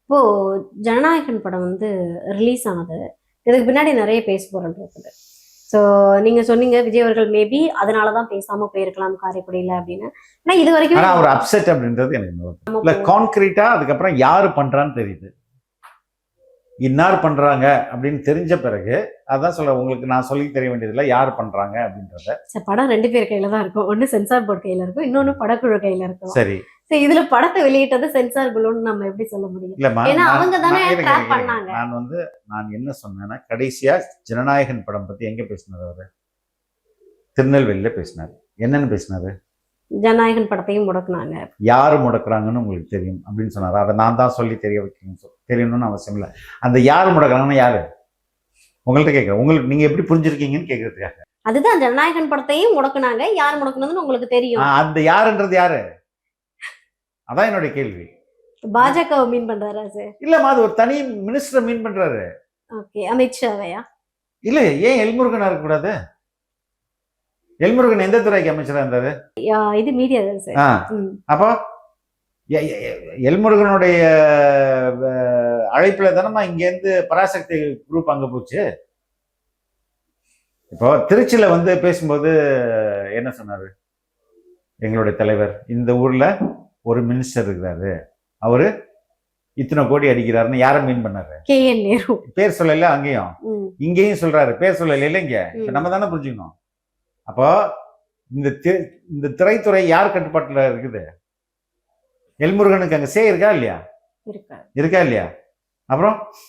இப்போ ஜனநாயகன் படம் வந்து ரிலீஸ் ஆனது. இதுக்கு பின்னாடி நிறைய பேசுபொருள் இருக்குது. ஸோ நீங்க சொன்னீங்க விஜய் அவர்கள் மேபி அதனால தான் பேசாம போயிருக்கலாம் காரைக்குடியில அப்படின்னு. ஆனா இது ஆனா வரைக்கும் அவர் அப்செட் அப்படின்றது எனக்கு இல்ல கான்கிரீட்டா அதுக்கப்புறம் யாரு பண்றான்னு தெரியுது. இன்னார் பண்றாங்க அப்படின்னு தெரிஞ்ச பிறகு அதான் சொல்ல உங்களுக்கு நான் சொல்லி தெரிய வேண்டியதில்லை யார் பண்றாங்க அப்படின்றத. படம் 2 பேர் கையில தான் இருக்கும். ஒன்னு சென்சார் போர்டு கையில இருக்கும், இன்னொன்னு படக்குழு கையில இருக்கும். சரி, இதுல படத்தை வெளியிட்டது சென்சார் குழுன்னு நம்ம எப்படி சொல்ல முடியும்? இல்லம்மா ஏன்னா அவங்க தானே ட்ராக் பண்ணாங்க. நான் என்ன சொன்னேன்னா கடைசியா ஜனநாயகன் படம் பத்தி எங்க பேசினார் அவரு? திருநெல்வேலியில பேசினார். என்னன்னு பேசினாரு? ஜனநாயகன் படத்தையும் முடக்குனாங்க. யாரு முடக்குறாங்கன்னு உங்களுக்கு தெரியும் அப்படின்னு சொன்னார். அதை நான் தான் சொல்லி தெரிய வைக்கணும்னு தெரியணும்னு அவசியம் இல்லை. அந்த யாரு முடக்குறாங்கன்னு யாரு உங்கள்கிட்ட கேட்குறேன். உங்களுக்கு நீங்க எப்படி புரிஞ்சிருக்கீங்கன்னு கேட்கறதுக்காக. அதுதான் ஜனநாயகன் படத்தையும் முடக்குனாங்க. யார் முடக்குனதுன்னு உங்களுக்கு தெரியும். அந்த யாருன்றது யாரு? அதான் என்னுடைய கேள்வி. பாஜக மீன் பண்றாரா சார்? இல்லம்மா அது ஒரு தனி மினிஸ்டர் மீன் பண்றாரு. ஓகே, அமித்ஷாவையா? இல்ல ஏன் எல்முருகனா இருக்கக்கூடாது? எல்முருகன் எந்த துறைக்கு அமைச்சரா இருந்தாரு? இது மீடியா தான் சார். அப்போ எல்முருகனுடைய அழைப்புல தானமா இங்க இருந்து பராசக்தி குரூப் அங்க போச்சு. இப்போ திருச்சியில வந்து பேசும்போது என்ன சொன்னாரு எங்களுடைய தலைவர்? இந்த ஊர்ல ஒரு மினிஸ்டர் இருக்கிறாரு, அவரு இத்தனை கோடி அடிக்கிறாருன்னு யார மீன் பண்ணாரு? KN நேரு. பேர் சொல்லல அங்கேயும் இங்கேயும் சொல்றாரு, பேர் சொல்லல இல்லைங்க. நம்ம தானே புரிஞ்சுக்கணும். அப்போ இந்த திரைத்துறை யார் கட்டுப்பாட்டுல இருக்குது? எல்முருகனுக்கு அங்க இருக்கா இல்லையா? இருக்கா இல்லையா? அப்புறம்